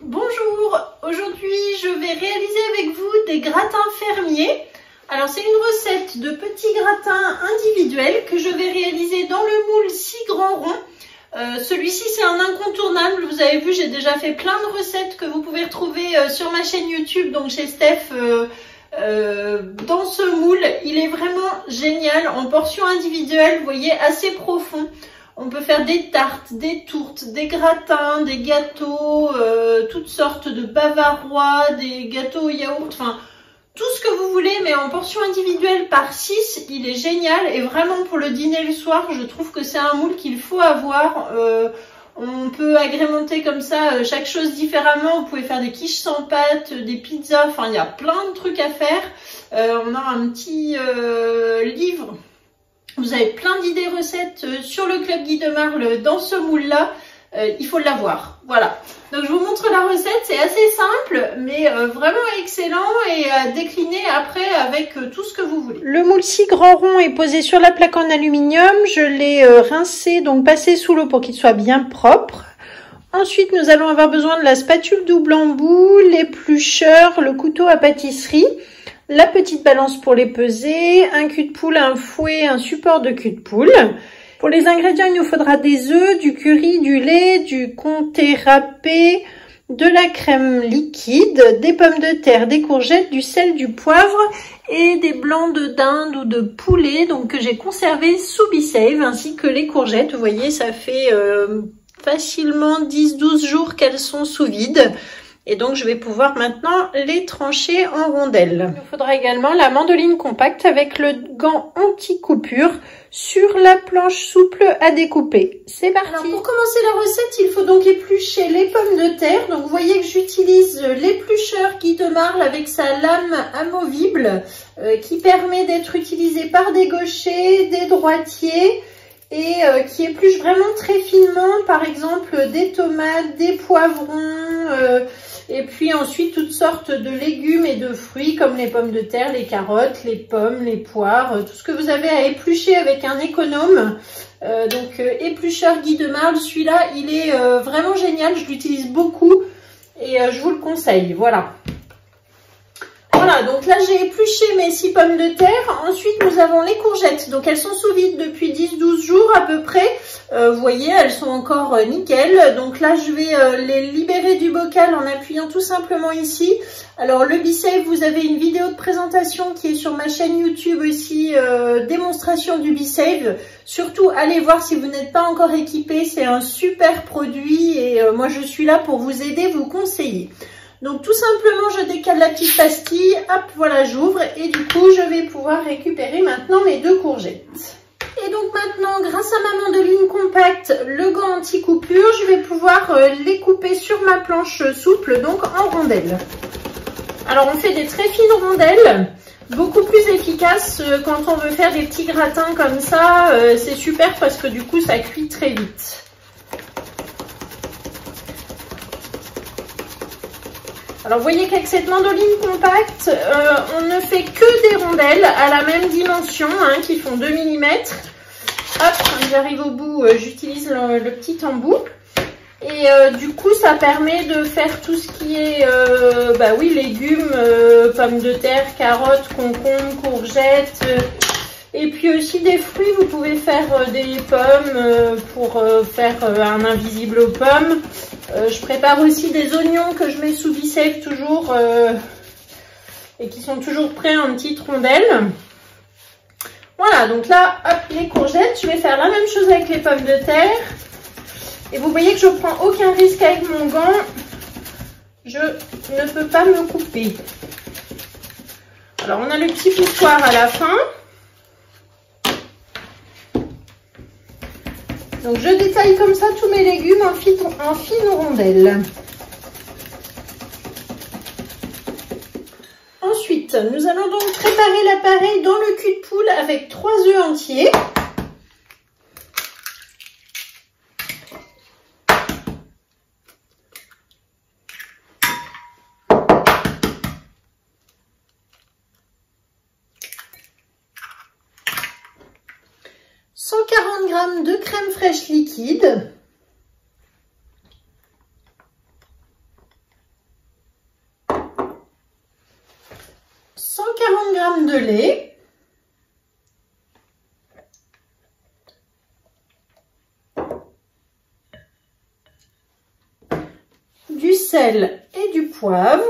Bonjour, aujourd'hui je vais réaliser avec vous des gratins fermiers. Alors c'est une recette de petits gratins individuels que je vais réaliser dans le moule 6 grands ronds. Celui-ci c'est un incontournable, vous avez vu j'ai déjà fait plein de recettes que vous pouvez retrouver sur ma chaîne YouTube, donc chez Steph. Dans ce moule, il est vraiment génial en portions individuelles, vous voyez, assez profond. On peut faire des tartes, des tourtes, des gratins, des gâteaux, toutes sortes de bavarois, des gâteaux au yaourt, enfin tout ce que vous voulez, mais en portions individuelles par 6, il est génial. Et vraiment pour le dîner le soir, je trouve que c'est un moule qu'il faut avoir. On peut agrémenter comme ça chaque chose différemment. Vous pouvez faire des quiches sans pâte, des pizzas, enfin il y a plein de trucs à faire. On a un petit livre. Vous avez plein d'idées recettes sur le Club Guy de Marle dans ce moule-là. Il faut l'avoir. Voilà. Donc je vous montre la recette. C'est assez simple, mais vraiment excellent et à décliner après avec tout ce que vous voulez. Le moule 6 grands ronds est posé sur la plaque en aluminium. Je l'ai rincé, donc passé sous l'eau pour qu'il soit bien propre. Ensuite, nous allons avoir besoin de la spatule double embout, l'éplucheur, le couteau à pâtisserie, la petite balance pour les peser, un cul de poule, un fouet, un support de cul de poule. Pour les ingrédients, il nous faudra des œufs, du curry, du lait, du comté râpé, de la crème liquide, des pommes de terre, des courgettes, du sel, du poivre et des blancs de dinde ou de poulet donc que j'ai conservé sous B-Save, ainsi que les courgettes. Vous voyez, ça fait facilement 10-12 jours qu'elles sont sous vide. Et donc, je vais pouvoir maintenant les trancher en rondelles. Il nous faudra également la mandoline compacte avec le gant anti-coupure sur la planche souple à découper. C'est parti. Alors, pour commencer la recette, il faut donc éplucher les pommes de terre. Donc, vous voyez que j'utilise l'éplucheur Guy de Marle avec sa lame amovible qui permet d'être utilisé par des gauchers, des droitiers et qui épluche vraiment très finement, par exemple, des tomates, des poivrons, et puis ensuite toutes sortes de légumes et de fruits comme les pommes de terre, les carottes, les pommes, les poires, tout ce que vous avez à éplucher avec un économe. Donc éplucheur Guy de Marle, celui-là il est vraiment génial, je l'utilise beaucoup et je vous le conseille, voilà. Voilà, donc là j'ai épluché mes 6 pommes de terre. Ensuite nous avons les courgettes, donc elles sont sous vide depuis 10-12 jours à peu près. Vous voyez, elles sont encore nickel. Donc là je vais les libérer du bocal en appuyant tout simplement ici. Alors le B-Save, vous avez une vidéo de présentation qui est sur ma chaîne YouTube aussi, démonstration du B-Save. Surtout allez voir si vous n'êtes pas encore équipé, c'est un super produit et moi je suis là pour vous aider, vous conseiller. Donc tout simplement, je décale la petite pastille, hop, voilà, j'ouvre et du coup, je vais pouvoir récupérer maintenant mes 2 courgettes. Et donc maintenant, grâce à ma mandoline compacte, le gant anti-coupure, je vais pouvoir les couper sur ma planche souple, donc en rondelles. Alors on fait des très fines rondelles, beaucoup plus efficaces quand on veut faire des petits gratins comme ça, c'est super parce que du coup, ça cuit très vite. Alors vous voyez qu'avec cette mandoline compacte, on ne fait que des rondelles à la même dimension, hein, qui font 2 mm. Hop, quand j'arrive au bout, j'utilise le petit embout. Et du coup, ça permet de faire tout ce qui est, bah oui, légumes, pommes de terre, carottes, concombres, courgettes. Et puis aussi des fruits, vous pouvez faire des pommes pour faire un invisible aux pommes. Je prépare aussi des oignons que je mets sous B-Save toujours et qui sont toujours prêts en petites rondelles. Voilà, donc là, hop, les courgettes. Je vais faire la même chose avec les pommes de terre. Et vous voyez que je ne prends aucun risque avec mon gant. Je ne peux pas me couper. Alors, on a le petit poussoir à la fin. Donc je détaille comme ça tous mes légumes en fines rondelles. Ensuite, nous allons donc préparer l'appareil dans le cul de poule avec 3 œufs entiers. 140 g de crème fraîche liquide, 140 g de lait, du sel et du poivre,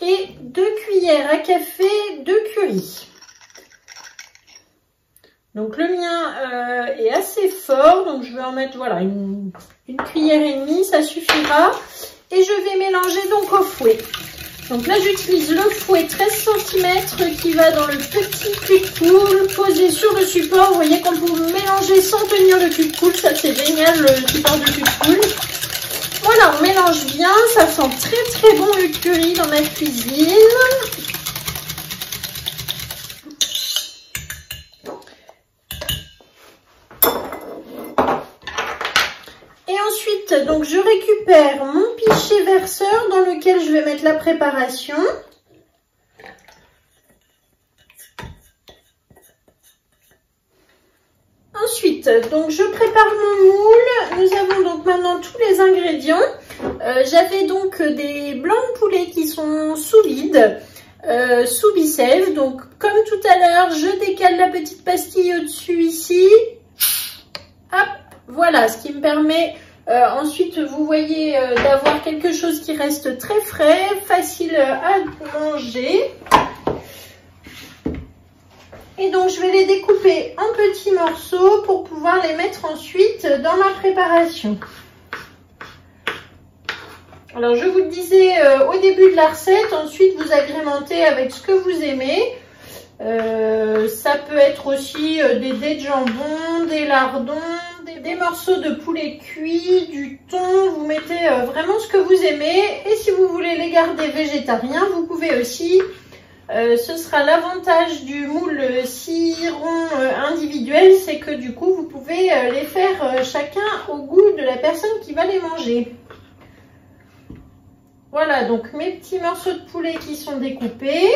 et 2 cuillères à café de curry. Donc le mien est assez fort, donc je vais en mettre voilà une cuillère et demie, ça suffira. Et je vais mélanger donc au fouet. Donc là j'utilise le fouet 13 cm qui va dans le petit cul de poule posé sur le support. Vous voyez qu'on peut mélanger sans tenir le cul de poule, ça c'est génial le support du cul de poule. Voilà, on mélange bien, ça sent très très bon le curry dans ma cuisine. Et ensuite, donc je récupère mon pichet verseur dans lequel je vais mettre la préparation. Ensuite, donc je prépare mon moule. Nous avons donc maintenant tous les ingrédients. J'avais donc des blancs de poulet qui sont sous vide, sous bicève. Donc comme tout à l'heure, je décale la petite pastille au-dessus ici. Hop, voilà, ce qui me permet ensuite, vous voyez, d'avoir quelque chose qui reste très frais, facile à manger. Et donc, je vais les découper en petits morceaux pour pouvoir les mettre ensuite dans ma préparation. Alors, je vous le disais au début de la recette, ensuite vous agrémentez avec ce que vous aimez. Ça peut être aussi des dés de jambon, des lardons, des morceaux de poulet cuit, du thon. Vous mettez vraiment ce que vous aimez. Et si vous voulez les garder végétariens, vous pouvez aussi. Ce sera l'avantage du moule 6 ronds individuel, c'est que du coup vous pouvez les faire chacun au goût de la personne qui va les manger. Voilà, donc mes petits morceaux de poulet qui sont découpés.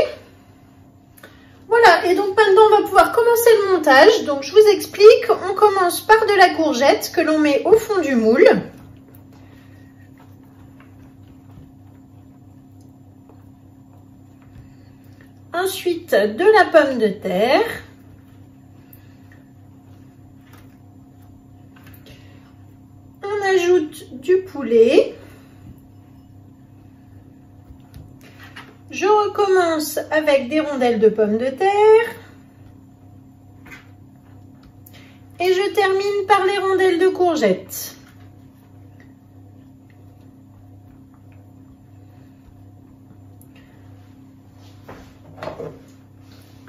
Voilà, et donc maintenant on va pouvoir commencer le montage. Donc je vous explique, on commence par de la courgette que l'on met au fond du moule. Ensuite, de la pomme de terre. On ajoute du poulet. Je recommence avec des rondelles de pommes de terre. Et je termine par les rondelles de courgettes.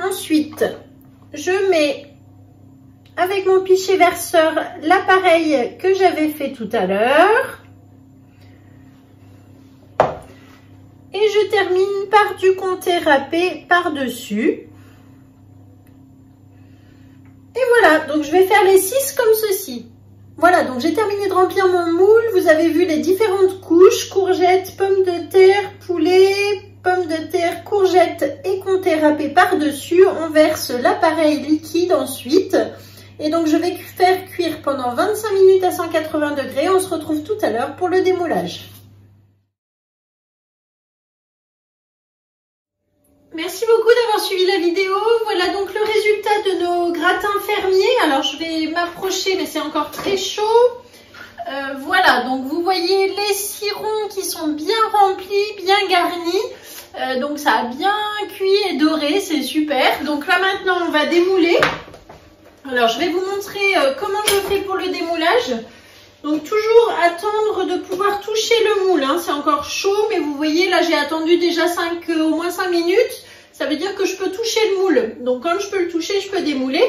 Ensuite, je mets avec mon pichet verseur l'appareil que j'avais fait tout à l'heure. Et je termine par du comté râpé par-dessus. Et voilà, donc je vais faire les 6 comme ceci. Voilà, donc j'ai terminé de remplir mon moule. Vous avez vu les différentes couches, courgettes, pommes de terre, poulet, pommes de terre, courgettes et comté râpé par-dessus. On verse l'appareil liquide ensuite. Et donc je vais faire cuire pendant 25 minutes à 180 degrés. On se retrouve tout à l'heure pour le démoulage. Merci beaucoup d'avoir suivi la vidéo. Voilà donc le résultat de nos gratins fermiers. Alors je vais m'approcher mais c'est encore très chaud. Voilà, donc vous voyez les 6 ronds qui sont bien remplis, bien garnis. Donc ça a bien cuit et doré, c'est super. Donc là maintenant on va démouler. Alors je vais vous montrer comment je fais pour le démoulage. Donc toujours attendre de pouvoir toucher le moule, hein. C'est encore chaud, mais vous voyez là j'ai attendu déjà au moins 5 minutes. Ça veut dire que je peux toucher le moule. Donc quand je peux le toucher, je peux démouler.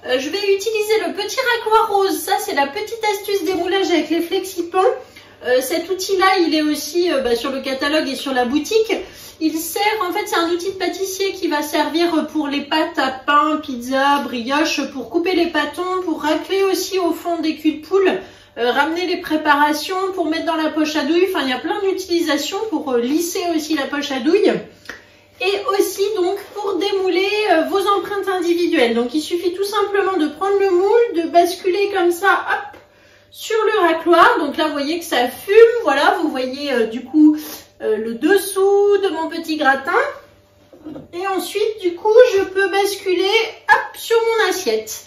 Je vais utiliser le petit racloir rose. Ça c'est la petite astuce démoulage avec les flexipans. Cet outil-là, il est aussi sur le catalogue et sur la boutique. Il sert, en fait, c'est un outil de pâtissier qui va servir pour les pâtes à pain, pizza, brioche, pour couper les pâtons, pour racler aussi au fond des culs de poule, ramener les préparations, pour mettre dans la poche à douille. Enfin, il y a plein d'utilisations pour lisser aussi la poche à douille. Et aussi donc pour démouler vos empreintes individuelles. Donc il suffit tout simplement de prendre le moule, de basculer comme ça, hop, sur le racloir. Donc là, vous voyez que ça fume. Voilà, vous voyez du coup le dessous de mon petit gratin. Et ensuite, du coup, je peux basculer hop, sur mon assiette.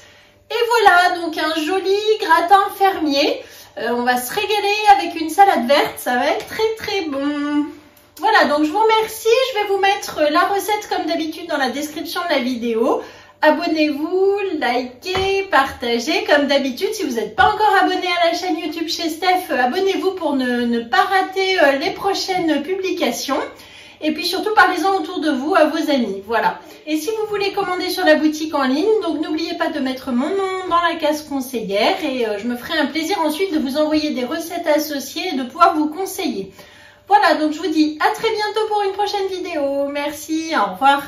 Et voilà, donc un joli gratin fermier. On va se régaler avec une salade verte. Ça va être très très bon. Voilà, donc je vous remercie. Je vais vous mettre la recette comme d'habitude dans la description de la vidéo. Abonnez-vous, likez, partagez. Comme d'habitude, si vous n'êtes pas encore abonné à la chaîne YouTube chez Steph, abonnez-vous pour ne pas rater les prochaines publications. Et puis surtout, parlez-en autour de vous, à vos amis. Voilà. Et si vous voulez commander sur la boutique en ligne, donc n'oubliez pas de mettre mon nom dans la case conseillère. Et je me ferai un plaisir ensuite de vous envoyer des recettes associées et de pouvoir vous conseiller. Voilà, donc je vous dis à très bientôt pour une prochaine vidéo. Merci, au revoir.